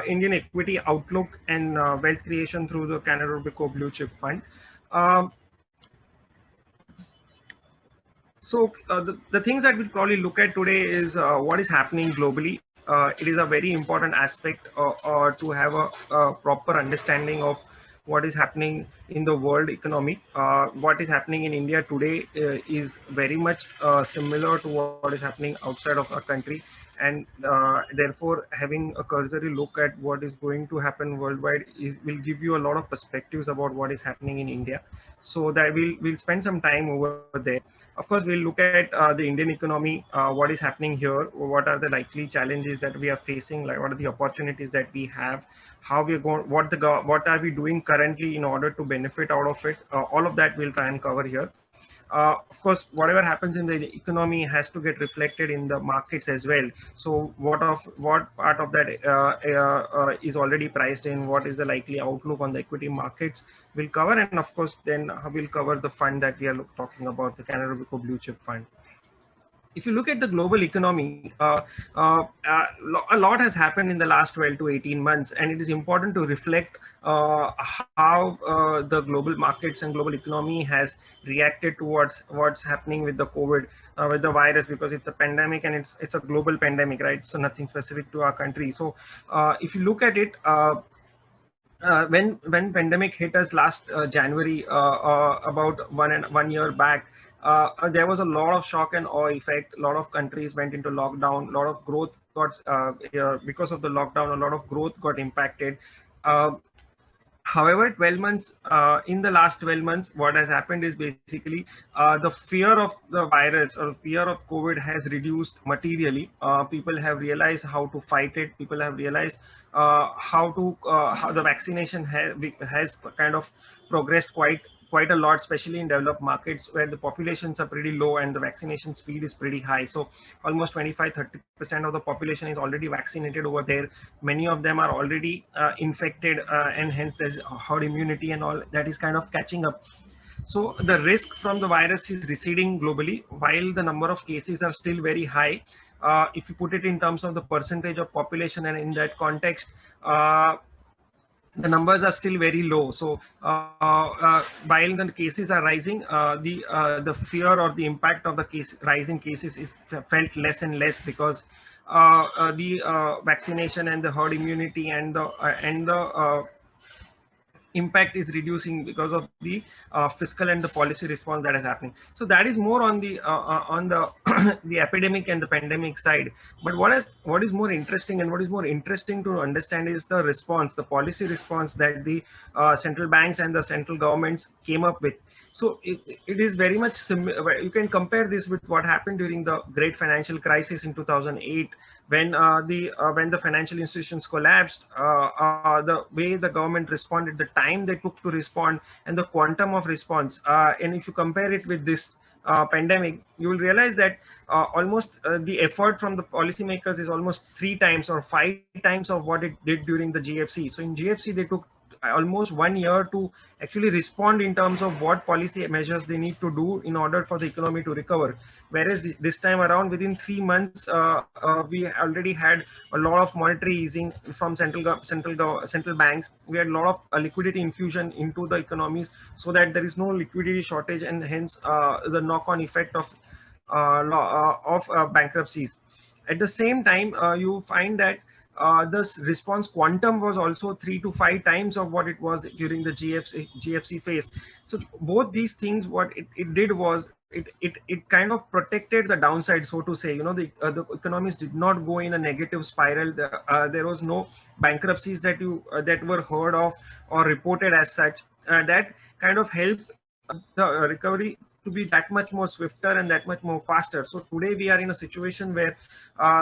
Indian equity outlook and wealth creation through the Canada Robeco Blue Chip Fund. Um, the things that we'll probably look at today is what is happening globally. It is a very important aspect to have a proper understanding of what is happening in the world economy. What is happening in India today is very much similar to what is happening outside of our country, and therefore having a cursory look at what is going to happen worldwide will give you a lot of perspectives about what is happening in India. So that we'll spend some time over there. Of course, we'll look at the Indian economy, what is happening here, what are the likely challenges that we are facing, like what are the opportunities that we have, how we are going, what are we doing currently in order to benefit out of it. All of that we'll try and cover here. Of course, whatever happens in the economy has to get reflected in the markets as well. So what part of that is already priced in, what is the likely outlook on the equity markets we'll cover, and of course then we'll cover the fund that we are talking about, the Canada Robeco Blue Chip Fund. If you look at the global economy, a lot has happened in the last 12 to 18 months, and it is important to reflect how the global markets and global economy has reacted towards what's happening with the COVID, with the virus, because it's a pandemic and it's a global pandemic, right? So nothing specific to our country. So if you look at it, when pandemic hit us last January, about 1 year back, there was a lot of shock and awe effect. A lot of countries went into lockdown. A lot of growth got because of the lockdown. A lot of growth got impacted. However, 12 months, in the last 12 months, what has happened is basically the fear of the virus or fear of COVID has reduced materially. People have realized how to fight it. People have realized how the vaccination has kind of progressed quite a lot, especially in developed markets where the populations are pretty low and the vaccination speed is pretty high. So almost 25-30% of the population is already vaccinated over there. Many of them are already infected, and hence there's herd immunity and all that is kind of catching up. So the risk from the virus is receding globally, while the number of cases are still very high. If you put it in terms of the percentage of population, and in that context, the numbers are still very low. So while the cases are rising, the fear or the impact of the rising cases is felt less and less, because the vaccination and the herd immunity and the impact is reducing because of the fiscal and the policy response that is happening. So that is more on the the epidemic and the pandemic side. But what is more interesting, and what is more interesting to understand, is the response, the policy response that the central banks and the central governments came up with. So it is very much similar. You can compare this with what happened during the great financial crisis in 2008, when the financial institutions collapsed. The way the government responded, the time they took to respond, and the quantum of response. And if you compare it with this pandemic, you will realize that almost the effort from the policymakers is almost 3 times or 5 times of what it did during the GFC. So in GFC, they took almost 1 year to actually respond in terms of what policy measures they need to do in order for the economy to recover. Whereas this time around, within 3 months, we already had a lot of monetary easing from central banks. We had a lot of liquidity infusion into the economies, so that there is no liquidity shortage, and hence the knock-on effect of bankruptcies. At the same time, you find that this response quantum was also 3 to 5 times of what it was during the GFC phase. So both these things, what it did was it kind of protected the downside, so to say. You know, the economies did not go in a negative spiral. There was no bankruptcies that were heard of or reported as such. That kind of helped the recovery to be that much more swifter and that much more faster. So today we are in a situation where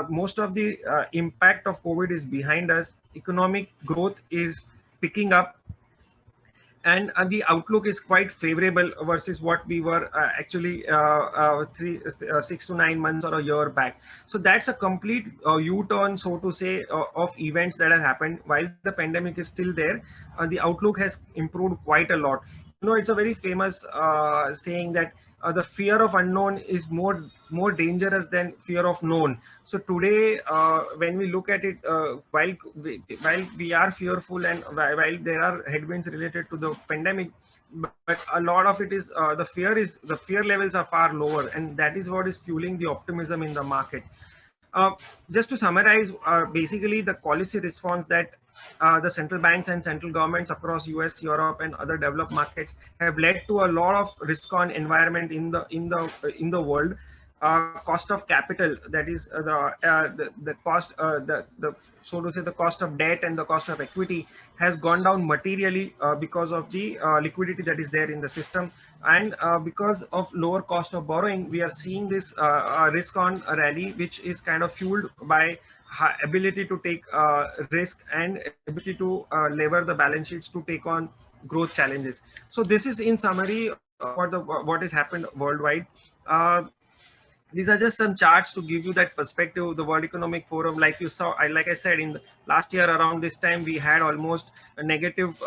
most of the impact of COVID is behind us. Economic growth is picking up, and the outlook is quite favorable versus what we were actually 6 to 9 months or a year back. So that's a complete U-turn, so to say, of events that have happened. While the pandemic is still there, the outlook has improved quite a lot. it's a very famous saying that the fear of unknown is more dangerous than fear of known. So today, when we look at it, while we are fearful and while there are headwinds related to the pandemic, but a lot of it is the fear levels are far lower, and that is what is fueling the optimism in the market. Just to summarize, basically the policy response that the central banks and central governments across US, Europe, and other developed markets have led to a lot of risk on environment in the world. Cost of capital, that is the cost, the so to say the cost of debt and the cost of equity has gone down materially because of the liquidity that is there in the system, and because of lower cost of borrowing, we are seeing this risk on a rally, which is kind of fueled by ability to take risk and ability to lever the balance sheets to take on growth challenges. So this is in summary what has happened worldwide. These are just some charts to give you that perspective. The World Economic Forum, like you saw, like I said, in the last year around this time, we had almost a negative,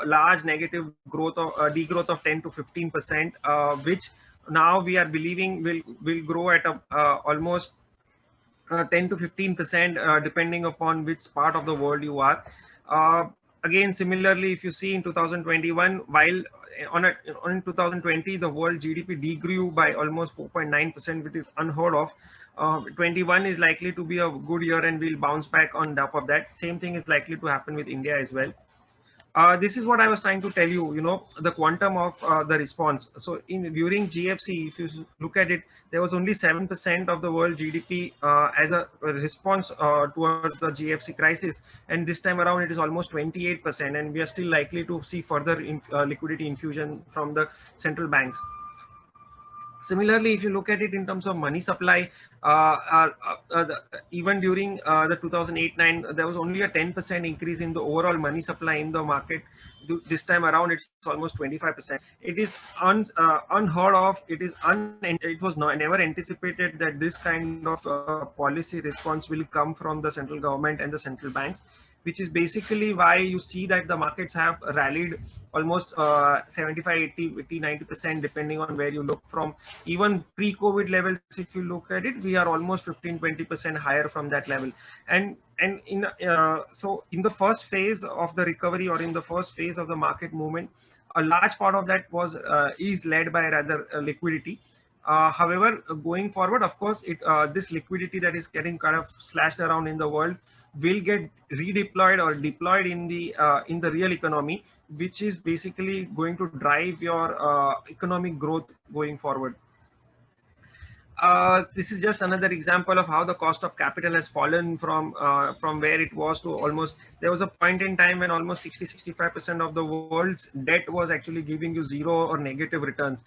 large negative growth of degrowth of 10 to 15%, which now we are believing will grow at a, almost 10 to 15%, depending upon which part of the world you are. Again, similarly, if you see in 2021, while on 2020, the world GDP degrew by almost 4.9%, which is unheard of. 21 is likely to be a good year, and we'll bounce back on top of that. Same thing is likely to happen with India as well. This is what I was trying to tell you, the quantum of the response. So during GFC, if you look at it, there was only 7% of the world GDP as a response towards the GFC crisis. And this time around, it is almost 28%. And we are still likely to see further liquidity infusion from the central banks. Similarly, if you look at it in terms of money supply, even during the 2008-9, there was only a 10% increase in the overall money supply in the market. This time around, it's almost 25%. It is unheard of. It was never anticipated that this kind of policy response will come from the central government and the central banks, which is basically why you see that the markets have rallied almost 75, 80, 90%, depending on where you look from. Even pre-COVID levels, if you look at it, we are almost 15-20% higher from that level. And so in the first phase of the recovery, or in the first phase of the market movement, a large part of that is led by rather liquidity. However, going forward, of course, this liquidity that is getting kind of slashed around in the world will get redeployed or deployed in the real economy, which is basically going to drive your economic growth going forward. This is just another example of how the cost of capital has fallen from where it was to almost. There was a point in time when almost 60-65% of the world's debt was actually giving you zero or negative returns.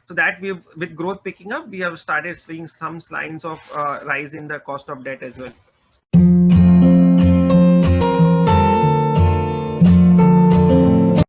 So that with growth picking up, we have started seeing some signs of rise in the cost of debt as well.